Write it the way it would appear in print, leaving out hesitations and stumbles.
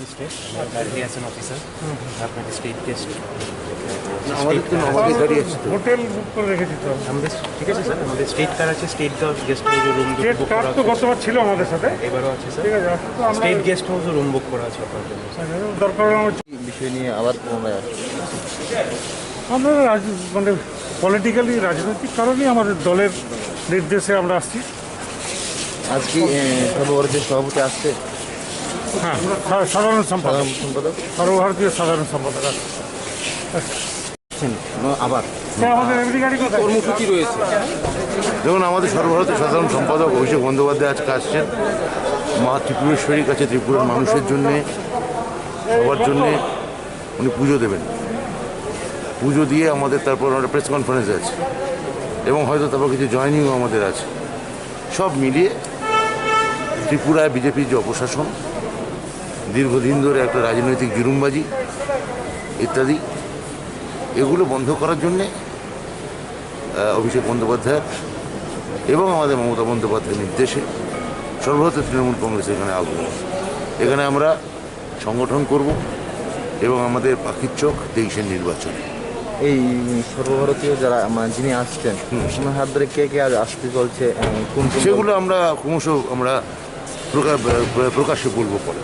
Magistrate directly as an officer আপনাকে state guest আমাদের তো আমাদের গাড়ি আছে তো। হোটেল বুক করে রেখেছি তো। আমাদের ঠিক আছে স্যার, আমাদের স্টেট কার আছে, state guest house room state book card করা তো আছে, গতবার ছিল আমাদের সাথে। এবারও আছে স্যার। ঠিক আছে, তো আমরা state guest house room book করা আছে আপনার জন্য। দরকার হলে আমরা এই বিষয় নিয়ে আবার পুনরায় আসছি। আমরা মানে পলিটিক্যালি রাজনৈতিক কারণেই আমাদের দলের নির্দেশে আমরা আসছি। আজকে সর্বভারতীয় সভাপতি আসছে, হ্যাঁ, সাধারণ সম্পাদক, সাধারণ সম্পাদক সর্বভারতীয় সাধারণ সম্পাদক আছে। আবার সে আমাদের এমনি গাড়ি কোথায়? কর্মসূচি রয়েছে। দেখুন, আমাদের সর্বভারতীয় সাধারণ সম্পাদক অভিষেক বন্দ্যোপাধ্যায় আজকে আসছেন মা ত্রিপুরেশ্বরীর কাছে, ত্রিপুরার মানুষের জন্যে, সবার জন্যে উনি পুজো দেবেন। পুজো দিয়ে আমাদের তারপর একটা প্রেস কনফারেন্স আছে এবং হয়তো তারপর কিছু জয়েনিংও আমাদের আছে। সব মিলিয়ে ত্রিপুরায় বিজেপির যে অপশাসন, দীর্ঘদিন ধরে একটা রাজনৈতিক জুলুমবাজি ইত্যাদি, এগুলো বন্ধ করার জন্যে অভিষেক বন্দ্যোপাধ্যায়ের এবং আমাদের মমতা বন্দ্যোপাধ্যায়ের নির্দেশে সর্বভারতীয় তৃণমূল কংগ্রেস এখানে আসবো। এখানে আমরা সংগঠন করব এবং আমাদের পাখির চোখ 23-এর নির্বাচন। এই সর্বভারতীয় যারা যিনি আসছেন ওনার হাত ধরে কে কে আজ আসতে চলছে, কোন কোন সেগুলো আমরা ক্রমশ আমরা প্রকাশ্যে বলবো পরে।